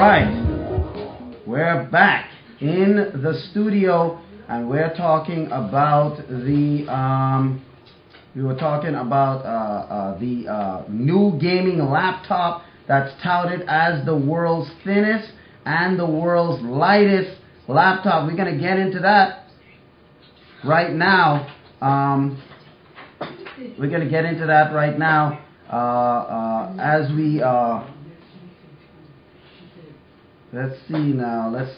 right, we're back in the studio, and we're talking about the we were talking about the new gaming laptop that's touted as the world's thinnest and the world's lightest laptop. We're going to get into that right now. We're going to get into that right now as we let's see now. Let's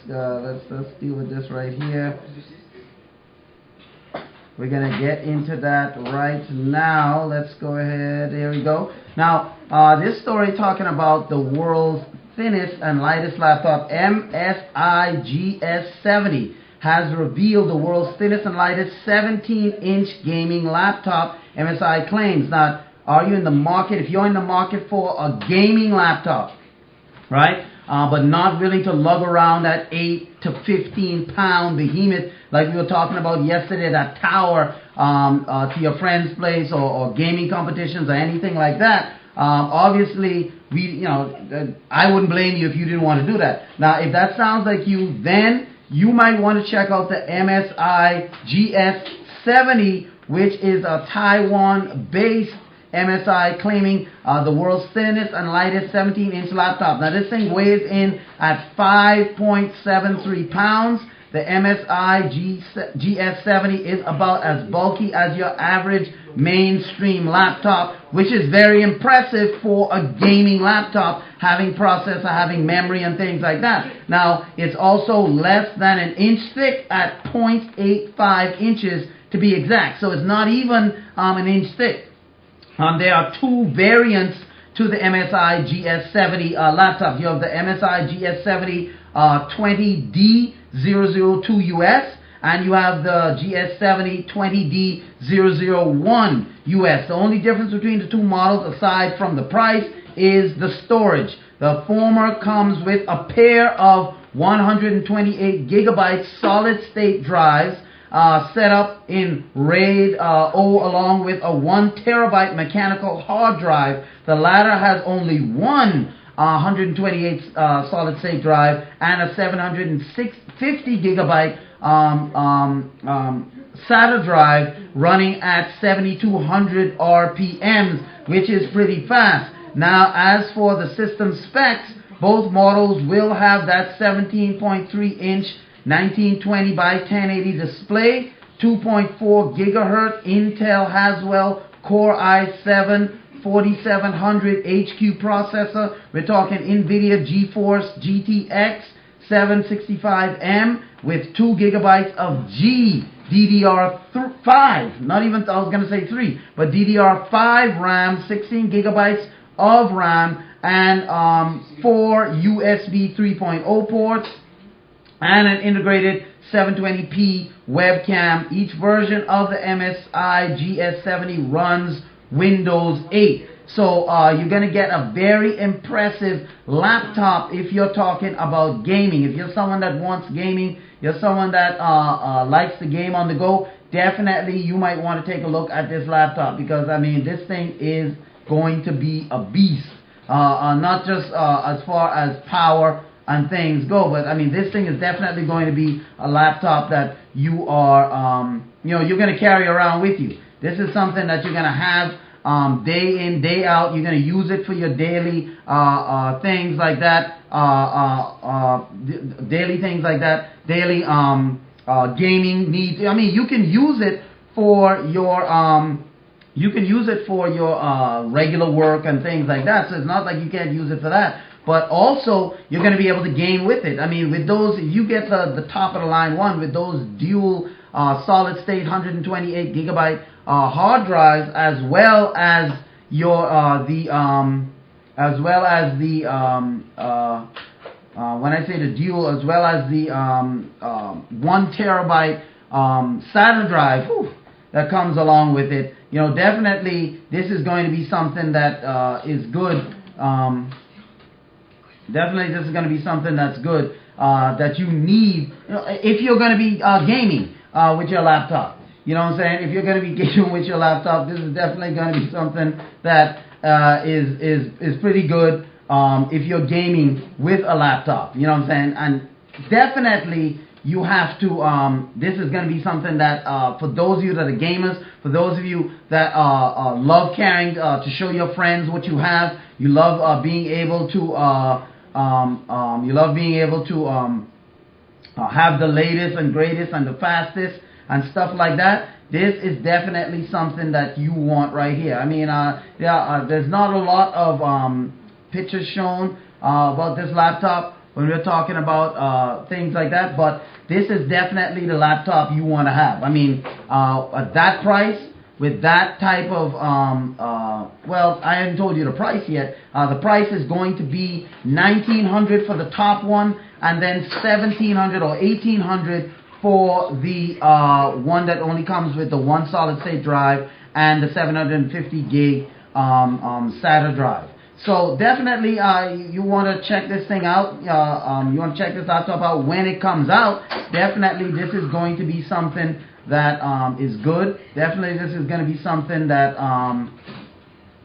deal with this right here. We're going to get into that right now. Let's go ahead. There we go. Now, this story talking about the world's thinnest and lightest laptop, MSI GS70, has revealed the world's thinnest and lightest 17-inch gaming laptop, MSI claims. Now, are you in the market? If you're in the market for a gaming laptop, right, but not willing to lug around that 8 to 15 pound behemoth like we were talking about yesterday, that tower to your friend's place or gaming competitions or anything like that, obviously I wouldn't blame you if you didn't want to do that. Now, if that sounds like you, then you might want to check out the MSI GS70, which is a Taiwan-based MSI claiming the world's thinnest and lightest 17-inch laptop. Now, this thing weighs in at 5.73 pounds. The MSI GS70 is about as bulky as your average mainstream laptop, which is very impressive for a gaming laptop, having processor, having memory, and things like that. Now, it's also less than an inch thick at 0.85 inches to be exact. So it's not even an inch thick. There are two variants to the MSI GS70 laptop. You have the MSI GS70 20D002US, and you have the GS70 20D001US. The only difference between the two models, aside from the price, is the storage. The former comes with a pair of 128 gigabyte solid-state drives, set up in RAID along with a 1 terabyte mechanical hard drive. The latter has only one 128 solid-state drive and a 750 gigabyte SATA drive running at 7200 RPMs, which is pretty fast. Now, as for the system specs, both models will have that 17.3-inch 1920 by 1080 display, 2.4 gigahertz Intel Haswell Core i7 4700 HQ processor. We're talking NVIDIA GeForce GTX 765M with 2 gigabytes of GDDR5, not even, I was going to say 3, but DDR5 RAM, 16 gigabytes of RAM, and 4 USB 3.0 ports, and an integrated 720p webcam. Each version of the MSI GS70 runs Windows 8. So you're going to get a very impressive laptop if you're talking about gaming. If you're someone that wants gaming, you're someone that likes the game on the go, definitely you might want to take a look at this laptop, because, I mean, this thing is going to be a beast. Not just as far as power and things go, but I mean, this thing is definitely going to be a laptop that you are, you're going to carry around with you. This is something that you're going to have day in, day out. You're going to use it for your daily things like that, daily things like that, daily gaming needs. I mean, you can use it for your regular work and things like that. So it's not like you can't use it for that. But also, you're going to be able to game with it. I mean, with those, you get the top of the line one with those dual solid state 128 gigabyte hard drives, as well as your when I say the dual, as well as the 1 terabyte SATA drive that comes along with it. Definitely this is going to be something that is good. Definitely this is going to be something that's good that you need if you're going to be gaming with your laptop. You know what I'm saying? If you're going to be gaming with your laptop, this is definitely going to be something that is pretty good if you're gaming with a laptop. You know what I'm saying? And definitely you have to, this is going to be something that, for those of you that are gamers, for those of you that love carrying, to show your friends what you have, you love being able to, have the latest and greatest and the fastest and stuff like that. This is definitely something that you want right here. I mean, there's not a lot of pictures shown about this laptop when we're talking about things like that, but this is definitely the laptop you want to have. I mean, at that price, with that type of, well, I haven't told you the price yet. The price is going to be $1,900 for the top one, and then $1,700 or $1,800 for the one that only comes with the one solid state drive and the 750 gig SATA drive. So definitely you want to check this thing out. You want to check this laptop out when it comes out. Definitely this is going to be something that is good. Definitely this is going to be something that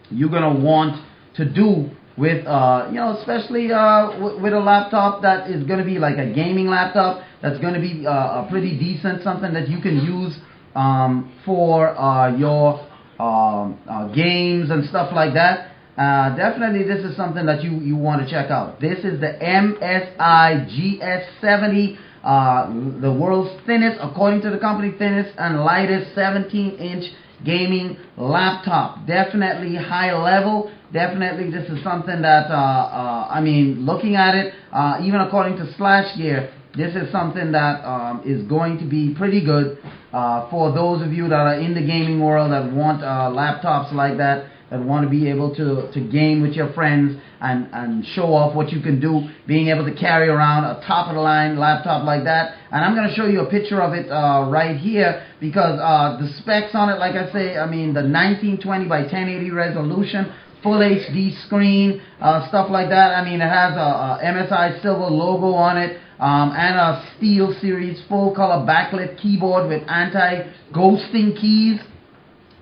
you're going to want to do with, especially with a laptop that is going to be like a gaming laptop that's going to be pretty decent, something that you can use for your games and stuff like that. Definitely this is something that you want to check out. This is the MSI GS70, the world's thinnest, according to the company, thinnest and lightest 17-inch gaming laptop. Definitely high level. Definitely this is something that, I mean, looking at it, even according to Slash Gear, this is something that is going to be pretty good for those of you that are in the gaming world that want laptops like that, that want to be able to game with your friends and show off what you can do, being able to carry around a top-of-the-line laptop like that. And I'm going to show you a picture of it right here, because the specs on it, like I say, I mean, the 1920 by 1080 resolution, full HD screen, stuff like that. I mean, it has a MSI silver logo on it, and a Steel Series full-color backlit keyboard with anti-ghosting keys.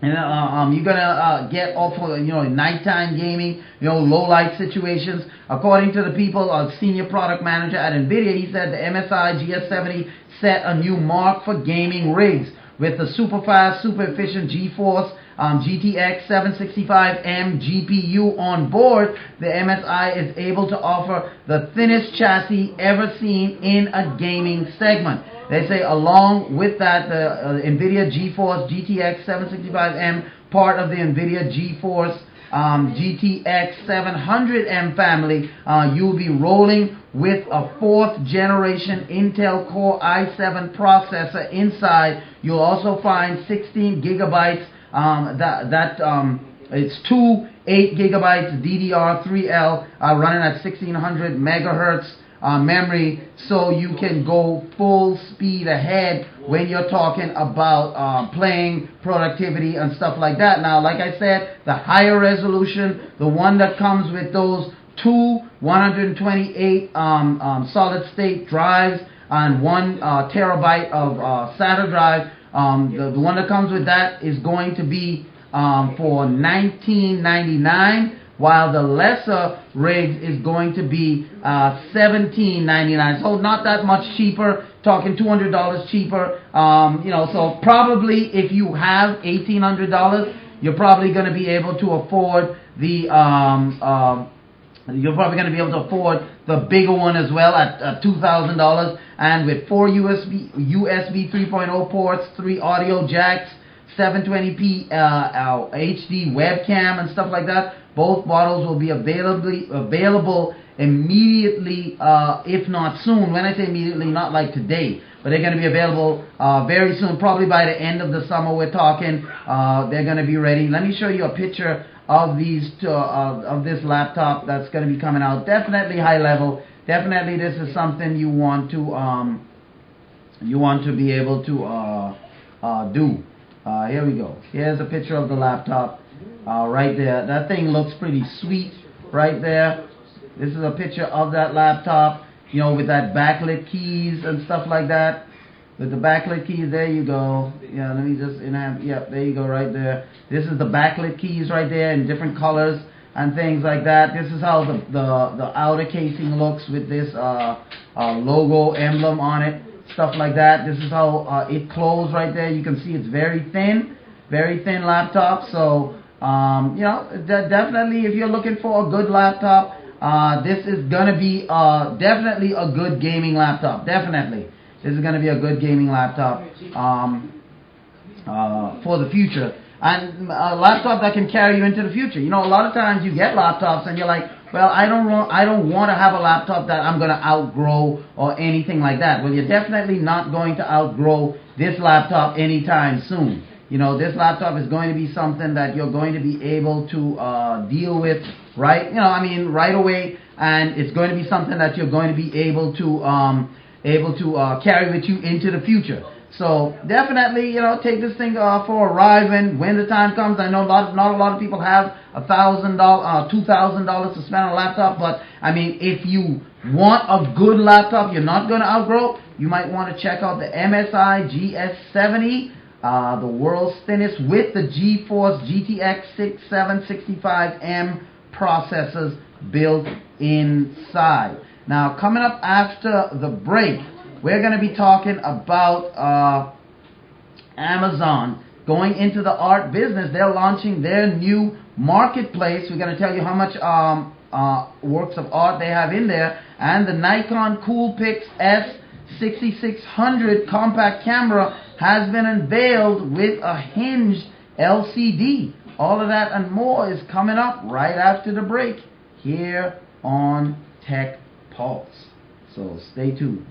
And you're gonna get off for nighttime gaming, low light situations. According to the people, senior product manager at NVIDIA, he said the MSI GS70 set a new mark for gaming rigs with the super fast, super efficient GeForce GTX 765M GPU on board. The MSI is able to offer the thinnest chassis ever seen in a gaming segment. They say along with that, the NVIDIA GeForce GTX 765M, part of the NVIDIA GeForce GTX 700M family, you'll be rolling with a 4th generation Intel Core i7 processor inside. You'll also find 16 gigabytes. It's two 8 gigabytes DDR3L running at 1600 megahertz memory, so you can go full speed ahead when you're talking about playing, productivity and stuff like that. Now, like I said, the higher resolution, the one that comes with those two 128 solid state drives and 1 terabyte of SATA drive, the one that comes with that is going to be for $19.99, while the lesser rigs is going to be $17.99. So not that much cheaper, talking $200 cheaper. So probably if you have $1,800, you're probably going to be able to afford the bigger one as well at $2,000, and with 4 USB 3.0 ports, 3 audio jacks, 720p HD webcam and stuff like that. Both models will be available immediately, if not soon. When I say immediately, not like today, but they're going to be available very soon, probably by the end of the summer. We're talking. They're going to be ready. Let me show you a picture of these of this laptop that's going to be coming out. Definitely high level. Definitely, this is something you want to be able to do. Here we go. Here's a picture of the laptop right there. That thing looks pretty sweet right there. This is a picture of that laptop, with that backlit keys and stuff like that. With the backlit keys, there you go. Yeah, let me just enhance. Yep, there you go right there. This is the backlit keys right there in different colors. and things like that. This is how the outer casing looks with this logo emblem on it, stuff like that. This is how it closed right there. You can see it's very thin laptop. So you know, definitely if you're looking for a good laptop, this is gonna be definitely a good gaming laptop. Definitely, this is gonna be a good gaming laptop for the future. And a laptop that can carry you into the future. You know, a lot of times you get laptops and you're like, well, I don't want to have a laptop that I'm going to outgrow or anything like that. Well, you're definitely not going to outgrow this laptop anytime soon. You know, this laptop is going to be something that you're going to be able to deal with right away, and it's going to be something that you're going to be able to carry with you into the future. So definitely, you know, take this thing for a ride when the time comes. I know not a lot of people have $1,000, $2,000 to spend on a laptop, but I mean, if you want a good laptop you're not going to outgrow, you might want to check out the MSI GS70, the world's thinnest, with the GeForce GTX 6765M processors built inside. Now, coming up after the break, we're going to be talking about Amazon going into the art business. They're launching their new marketplace. We're going to tell you how much works of art they have in there. And the Nikon Coolpix S6600 compact camera has been unveiled with a hinged LCD. All of that and more is coming up right after the break here on Tech Pulse. So stay tuned.